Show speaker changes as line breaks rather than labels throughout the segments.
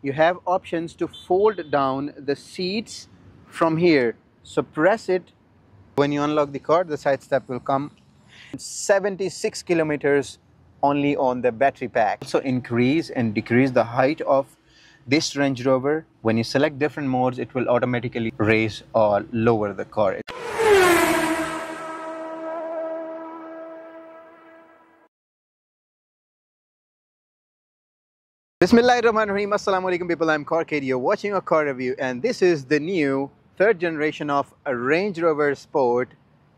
you have options to fold down the seats from here. So press it. When you unlock the car, the side step will come. 76 kilometers only on the battery pack. Also increase and decrease the height of this Range Rover. When you select different modes, it will automatically raise or lower the car. Bismillahirrahmanirrahim. Assalamu alaikum people, I'm Carkid. You're watching a car review and this is the new third generation of a Range Rover Sport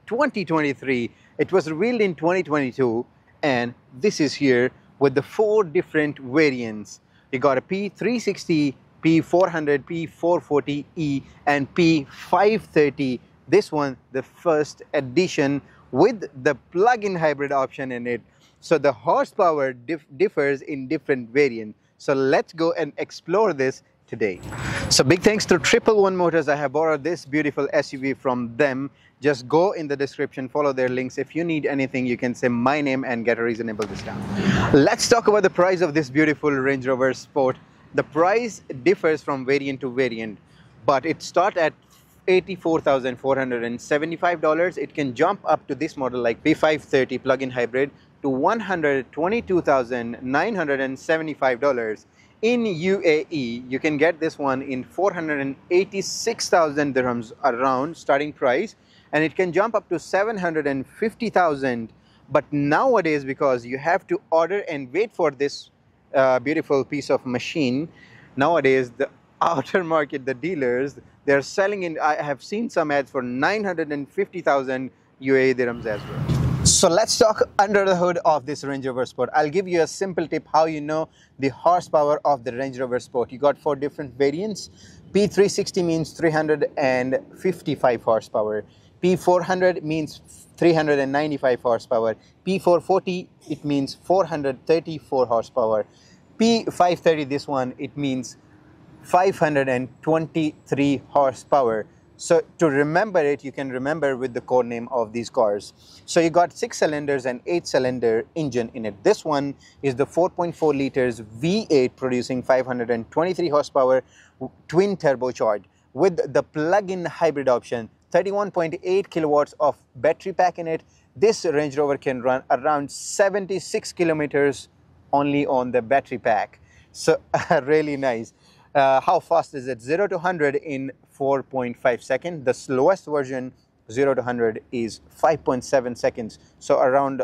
2023. It was revealed in 2022 and this is here with the 4 different variants. You got a P360, P400, P440E and P530. This one, the first edition with the plug-in hybrid option in it. So the horsepower differs in different variants. So let's go and explore this today. So big thanks to 111 Motors. I have borrowed this beautiful SUV from them. Just go in the description, follow their links. If you need anything, you can say my name and get a reasonable discount. Let's talk about the price of this beautiful Range Rover Sport. The price differs from variant to variant, but it starts at $84,475. It can jump up to this model like P530 plug-in hybrid to $122,975. In UAE, you can get this one in 486,000 dirhams around starting price, and it can jump up to 750,000. But nowadays, because you have to order and wait for this beautiful piece of machine, nowadays the outer market, the dealers, they're selling in, I have seen some ads for 950,000 UAE dirhams as well. So let's talk under the hood of this Range Rover Sport. I'll give you a simple tip how you know the horsepower of the Range Rover Sport. You got 4 different variants. P360 means 355 horsepower. P400 means 395 horsepower. P440, it means 434 horsepower. P530, this one, it means 523 horsepower. So to remember it, you can remember with the code name of these cars. So you got 6 cylinders and 8-cylinder engine in it. This one is the 4.4 liters V8 producing 523 horsepower twin turbocharged with the plug-in hybrid option. 31.8 kilowatts of battery pack in it. This Range Rover can run around 76 kilometers only on the battery pack. So really nice. How fast is it? 0 to 100 in 4.5 seconds. The slowest version, 0 to 100, is 5.7 seconds. So around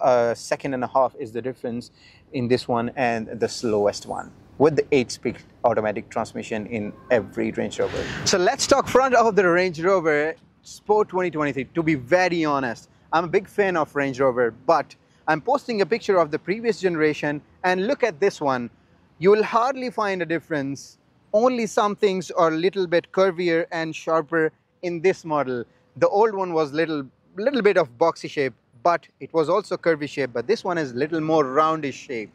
a second and a half is the difference in this one and the slowest one, with the 8-speed automatic transmission in every Range Rover. So let's talk front of the Range Rover Sport 2023. To be very honest, I'm a big fan of Range Rover, but I'm posting a picture of the previous generation and look at this one. You will hardly find a difference. Only some things are a little bit curvier and sharper in this model. The old one was little bit of boxy shape, but it was also curvy shape. But this one is little more roundish shape.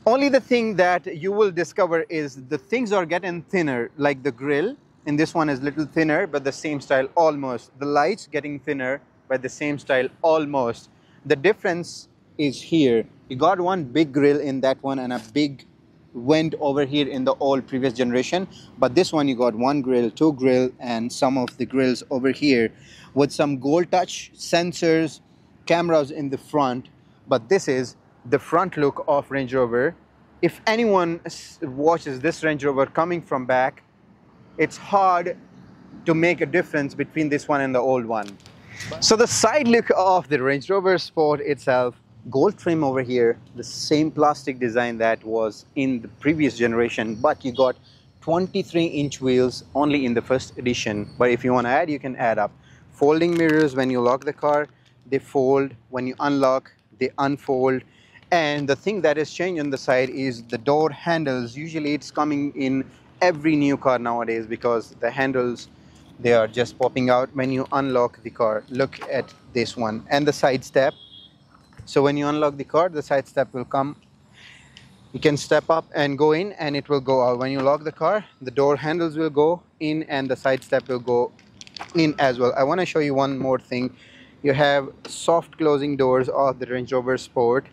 Only the thing that you will discover is the things are getting thinner, like the grille. In this one is little thinner, but the same style almost. The lights getting thinner, but the same style almost. The difference is here. You got one big grille in that one and a big vent over here in the old previous generation, but this one you got 1 grill, 2 grill, and some of the grills over here with some gold touch sensors, cameras in the front. But this is the front look of Range Rover. If anyone watches this Range Rover coming from back, it's hard to make a difference between this one and the old one. So the side look of the Range Rover Sport itself, gold trim over here, the same plastic design that was in the previous generation, but you got 23-inch wheels only in the first edition. But if you want to add, you can add up. Folding mirrors, when you lock the car, they fold. When you unlock, they unfold. And the thing that is changed on the side is the door handles. Usually it's coming in every new car nowadays because the handles, they are just popping out when you unlock the car. Look at this one. And the side step. So when you unlock the car, the side step will come. You can step up and go in and it will go out. When you lock the car, the door handles will go in and the side step will go in as well. I want to show you one more thing. You have soft closing doors of the Range Rover Sport.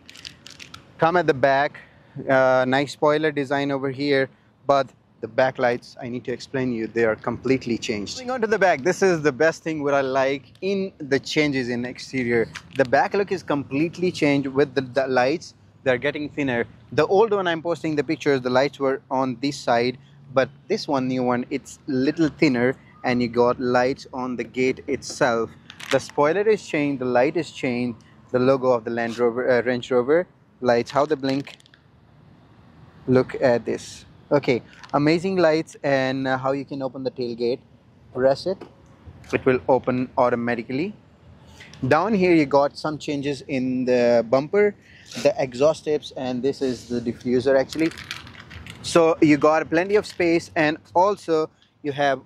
Come at the back, nice spoiler design over here but the backlights, I need to explain you, they are completely changed. Moving on to the back, this is the best thing what I like in the changes in exterior. The back look is completely changed with the lights. They're getting thinner. The old one I'm posting the pictures, the lights were on this side, but this one, new one, it's little thinner, and you got lights on the gate itself. The spoiler is changed, the light is changed, the logo of the Range Rover lights, how they blink. Look at this. Okay, amazing lights, and how you can open the tailgate. Press it, it will open automatically. Down here you got some changes in the bumper, the exhaust tips, and this is the diffuser actually. So you got plenty of space, and also you have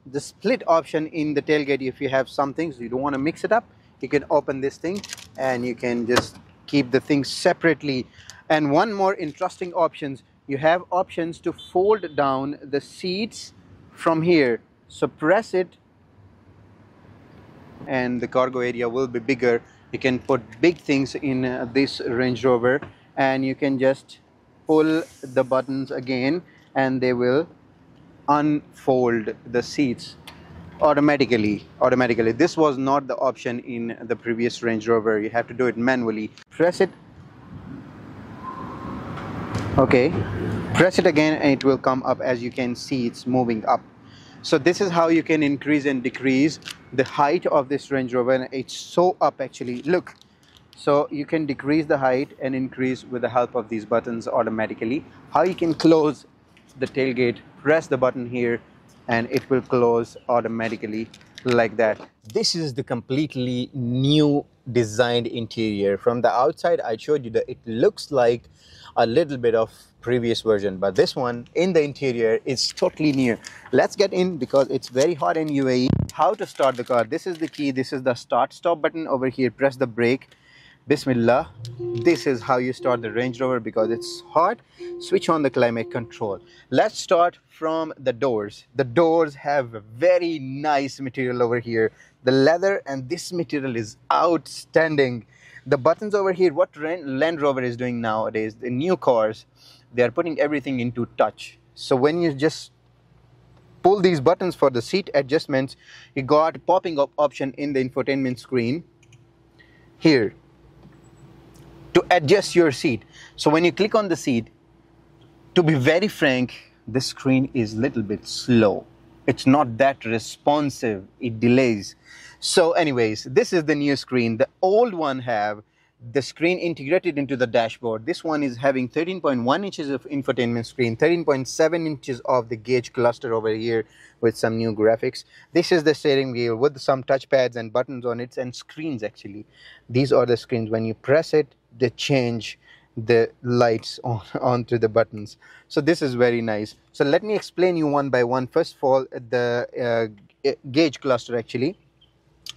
the split option in the tailgate. If you have some things you don't want to mix it up, you can open this thing and you can just keep the things separately. And one more interesting options, you have options to fold down the seats from here. So press it and the cargo area will be bigger. You can put big things in this Range Rover, and you can just pull the buttons again and they will unfold the seats automatically. This was not the option in the previous Range Rover. You have to do it manually. Press it. Okay, press it again and it will come up. As you can see, it's moving up. So this is how you can increase and decrease the height of this Range Rover, and it's so up actually. Look, so you can decrease the height and increase with the help of these buttons automatically. How you can close the tailgate, press the button here and it will close automatically like that. This is the completely new designed interior. From the outside I showed you that it looks like a little bit of previous version, but this one in the interior is totally new. Let's get in because it's very hot in UAE. How to start the car? This is the key, this is the start stop button over here. Press the brake, Bismillah. This is how you start the Range Rover because it's hot. Switch on the climate control. Let's start from the doors. The doors have a very nice material over here. The leather and this material is outstanding. The buttons over here, what Land Rover is doing nowadays, the new cars, they are putting everything into touch. So when you just pull these buttons for the seat adjustments, you got popping up option in the infotainment screen here to adjust your seat. So when you click on the seat, to be very frank, the screen is a little bit slow. It's not that responsive, it delays. So anyways, this is the new screen. The old one have the screen integrated into the dashboard. This one is having 13.1 inches of infotainment screen, 13.7 inches of the gauge cluster over here with some new graphics. This is the steering wheel with some touchpads and buttons on it and screens actually. These are the screens. When you press it, they change the lights onto the buttons. So this is very nice. So let me explain you one by one. First of all, the gauge cluster actually.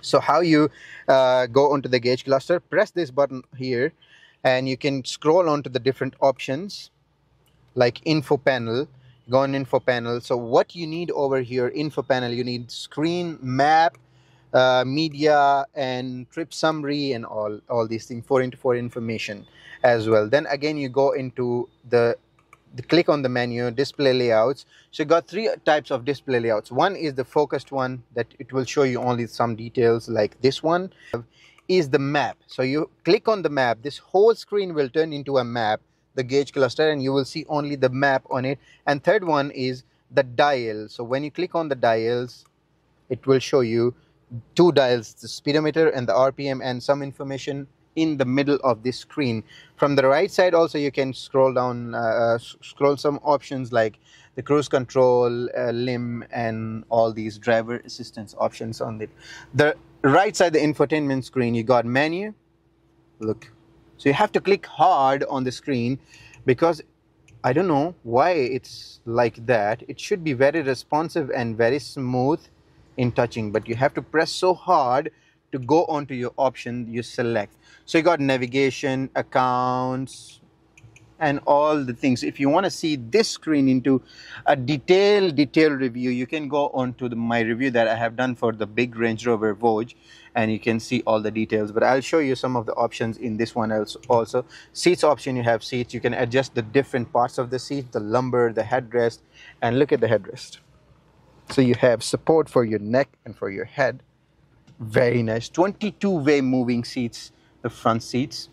So how you go onto the gauge cluster, press this button here and you can scroll onto the different options like info panel. Go on info panel. So what you need over here, info panel, you need screen, map, media and trip summary and all these things, 4x4 information as well. Then again you go into the click on the menu, display layouts. So you got three types of display layouts. One is the focused one that it will show you only some details, like this one is the map. So you click on the map, this whole screen will turn into a map, the gauge cluster, and you will see only the map on it. And third one is the dial. So when you click on the dials, it will show you two dials, the speedometer and the RPM, and some information in the middle of this screen. From the right side also you can scroll down, scroll some options like the cruise control, limb, and all these driver assistance options on it. The right side, the infotainment screen, you got menu. Look, so you have to click hard on the screen because I don't know why it's like that. It should be very responsive and very smooth in touching, but you have to press so hard to go onto your option you select. So you got navigation, accounts, and all the things. If you want to see this screen into a detailed review, you can go on to my review that I have done for the big Range Rover Vogue, and you can see all the details. But I'll show you some of the options in this one also. Seats option, you have seats. You can adjust the different parts of the seat, the lumbar, the headrest, and look at the headrest. So you have support for your neck and for your head. Very nice. 22-way moving seats, the front seats.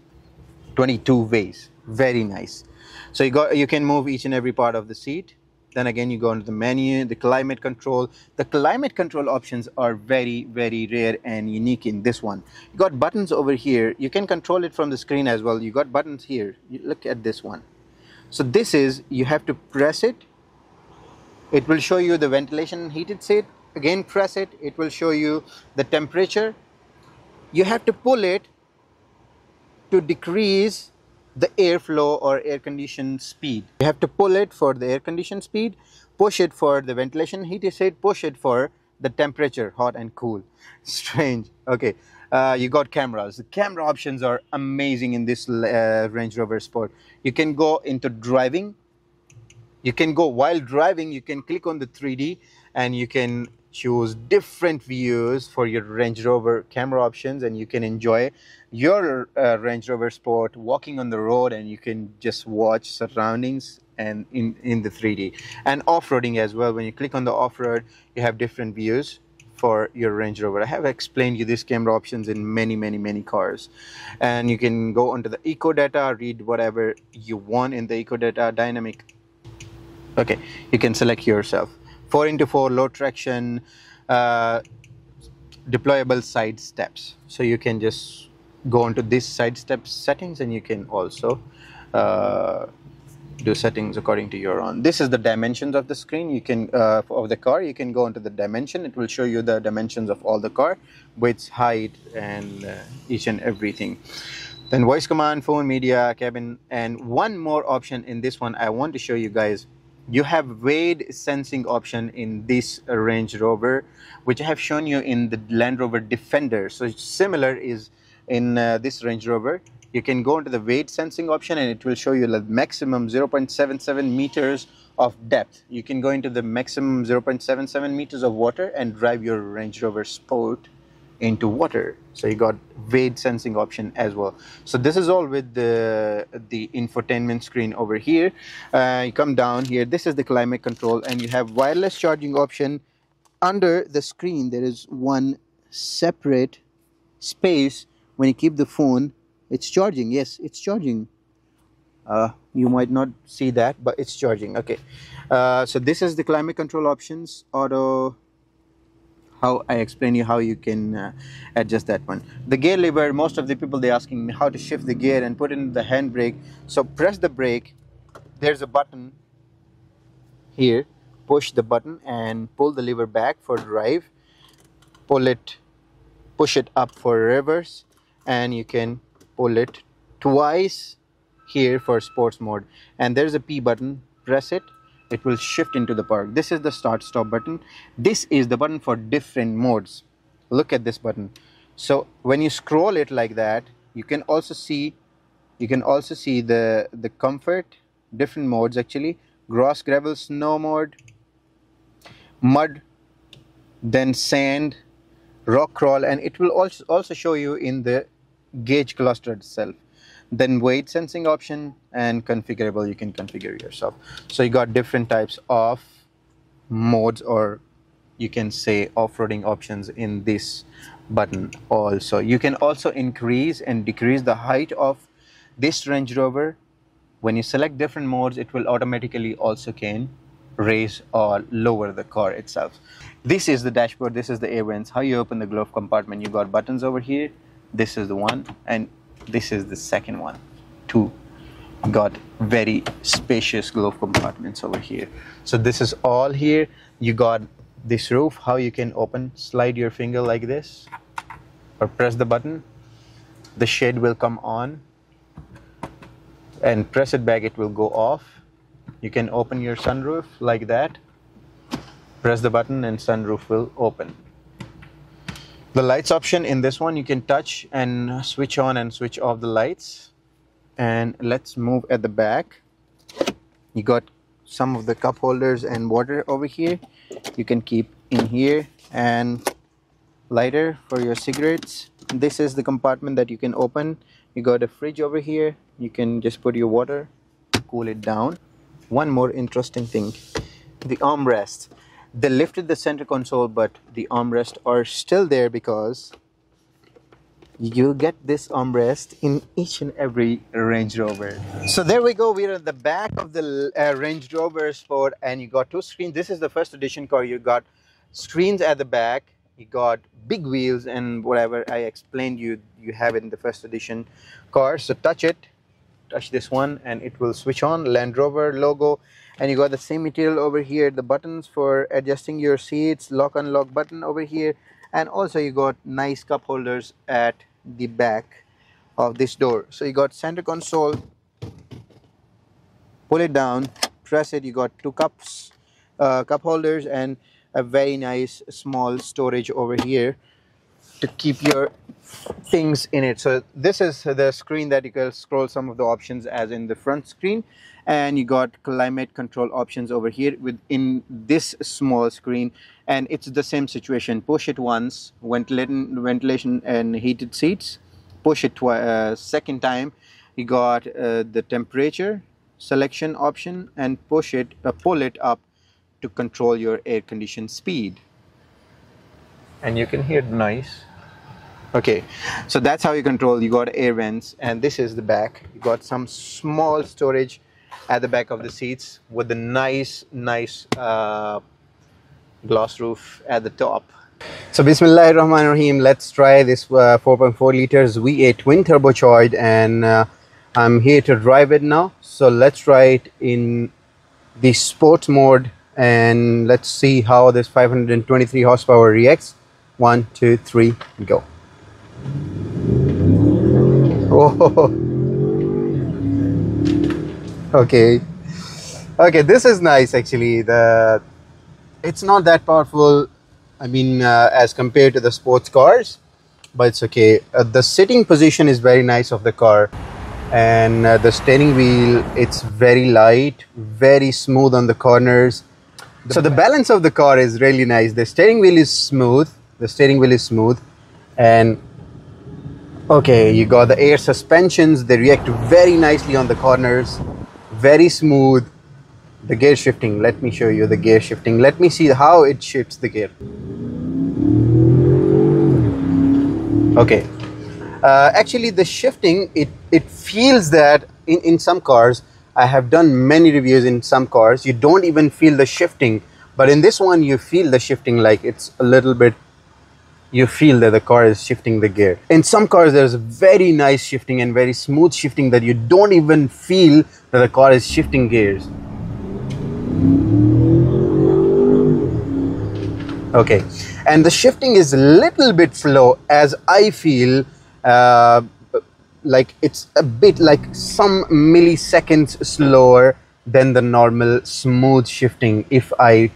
22 ways. Very nice. So you can move each and every part of the seat. Then again, you go into the menu, the climate control. The climate control options are very rare and unique in this one. You got buttons over here. You can control it from the screen as well. You got buttons here. You look at this one. So this is, you have to press it. It will show you the ventilation and heated seat. Again, press it. It will show you the temperature. You have to pull it to decrease the airflow or air condition speed. You have to pull it for the air condition speed, push it for the ventilation heated seat, push it for the temperature, hot and cool. Strange. Okay. You got cameras. The camera options are amazing in this Range Rover Sport. You can go into driving. You can go while driving, you can click on the 3D and you can choose different views for your Range Rover camera options, and you can enjoy your Range Rover Sport walking on the road, and you can just watch surroundings and in the 3D. And off-roading as well. When you click on the off-road, you have different views for your Range Rover. I have explained you these camera options in many cars. And you can go onto the eco data, read whatever you want in the eco data, dynamic. Okay, you can select yourself. 4x4 low traction, deployable side steps. So you can just go into this side step settings, and you can also do settings according to your own. This is the dimensions of the screen. You can of the car. You can go into the dimension. It will show you the dimensions of all the car, width, height, and each and everything. Then voice command, phone, media, cabin, and one more option in this one I want to show you guys. You have weight sensing option in this Range Rover, which I have shown you in the Land Rover Defender. So similar is in this Range Rover. You can go into the weight sensing option, and it will show you the maximum 0.77 meters of depth. You can go into the maximum 0.77 meters of water and drive your Range Rover Sport into water. So you got weight sensing option as well. So this is all with the infotainment screen over here. You come down here, this is the climate control, and you have wireless charging option. Under the screen there is one separate space. When you keep the phone, it's charging. Yes, it's charging. You might not see that, but it's charging. Okay. So this is the climate control options, auto. How I explain you how you can adjust that one. The gear lever, most of the people, they're asking me how to shift the gear and put in the handbrake. So press the brake, there's a button here, push the button and pull the lever back for drive, push it up for reverse, and you can pull it twice here for sports mode. And there's a P button, press it, it will shift into the park. This is the start stop button. This is the button for different modes. Look at this button. So when you scroll it like that, you can also see the comfort, different modes actually. Grass, gravel, snow mode, mud, then sand, rock crawl, and it will also show you in the gauge cluster itself. Then weight sensing option and configurable, you can configure yourself. So you got different types of modes, or you can say off-roading options in this button also. You can also increase and decrease the height of this Range Rover. When you select different modes, it will automatically also can raise or lower the car itself. This is the dashboard, this is the air vents, how you open the glove compartment. You got buttons over here. This is the one, and this is the second one. Two. Got very spacious glove compartments over here. So this is all here. You got this roof, how you can open, slide your finger like this or press the button, the shade will come on, and press it back, it will go off. You can open your sunroof like that, press the button and sunroof will open. The lights option in this one, you can touch and switch on and switch off the lights. And let's move at the back. You got some of the cup holders and water over here. You can keep in here, and lighter for your cigarettes. This is the compartment that you can open. You got a fridge over here. You can just put your water, cool it down. One more interesting thing, the armrest. They lifted the center console, but the armrests are still there because you get this armrest in each and every Range Rover. So there we go, we're at the back of the Range Rover Sport, and you got two screens. This is the first edition car. You got screens at the back, you got big wheels, and whatever I explained you have it in the first edition car. So touch this one and it will switch on, Land Rover logo. And you got the same material over here, the buttons for adjusting your seats, lock unlock button over here. And also you got nice cup holders at the back of this door. So you got center console, pull it down, press it, you got two cup holders and a very nice small storage over here to keep your things in it. So this is the screen that you can scroll some of the options as in the front screen, and you got climate control options over here within this small screen. And it's the same situation, push it once, ventilation and heated seats, push it second time, you got the temperature selection option, and pull it up to control your air condition speed. And you can hear the noise. Okay, so that's how you control. You got air vents, and this is the back. You got some small storage at the back of the seats with the nice glass roof at the top. So Bismillahirrahmanirrahim, let's try this 4.4 liters V8 twin turbocharged, and I'm here to drive it now. So let's try it in the sport mode and let's see how this 523 horsepower reacts. 1, 2, 3, go. Oh, okay, this is nice actually. It's not that powerful, I mean, as compared to the sports cars, but it's okay. The sitting position is very nice of the car, and the steering wheel, it's very light, very smooth on the corners. So the balance of the car is really nice. The steering wheel is smooth. And okay, you got the air suspensions. They react very nicely on the corners, very smooth. The gear shifting, let me show you the gear shifting. Let me see how it shifts the gear. Okay, actually the shifting, it feels that in some cars, I have done many reviews in some cars, you don't even feel the shifting, but in this one you feel the shifting, like it's a little bit, you feel that the car is shifting the gear. In some cars there's very nice shifting and very smooth shifting that you don't even feel that the car is shifting gears. Okay, and the shifting is a little bit slow, as I feel, like it's a bit like some milliseconds slower than the normal smooth shifting if I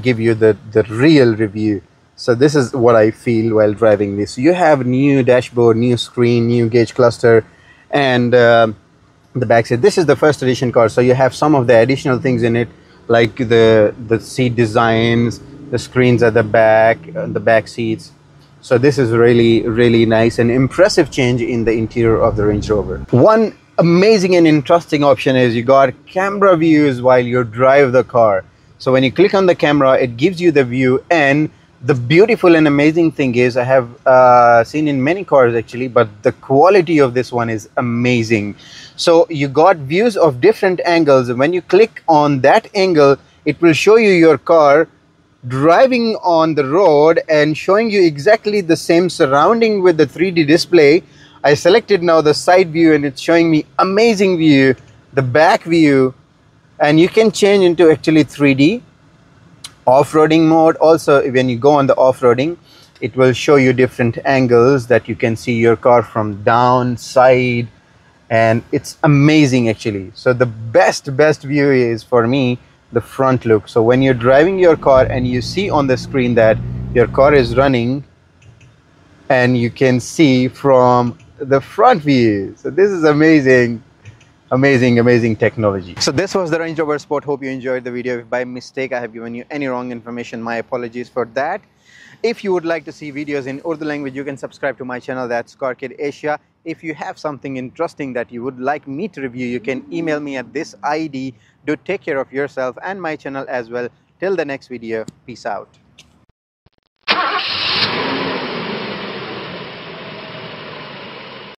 give you the real review. So this is what I feel while driving this. You have new dashboard, new screen, new gauge cluster, and the back seat. This is the first edition car, so you have some of the additional things in it, like the seat designs, the screens at the back seats. So this is really nice and impressive change in the interior of the Range Rover. One amazing and interesting option is you got camera views while you drive the car. So when you click on the camera, it gives you the view, and the beautiful and amazing thing is, I have seen in many cars actually, but the quality of this one is amazing. So you got views of different angles, and when you click on that angle, it will show you your car driving on the road and showing you exactly the same surrounding with the 3D display. I selected now the side view, and it's showing me amazing view, the back view, and you can change into actually 3D. Off-roading mode also, when you go on the off-roading, it will show you different angles that you can see your car from down, side, and it's amazing actually. So the best view is, for me, the front look. So when you're driving your car and you see on the screen that your car is running, and you can see from the front view. So this is amazing. Amazing, amazing technology. So this was the Range Rover Sport. Hope you enjoyed the video. If by mistake I have given you any wrong information, my apologies for that. If you would like to see videos in Urdu language, you can subscribe to my channel, that's Carkid Asia. If you have something interesting that you would like me to review, you can email me at this ID. Do take care of yourself and my channel as well. Till the next video, peace out.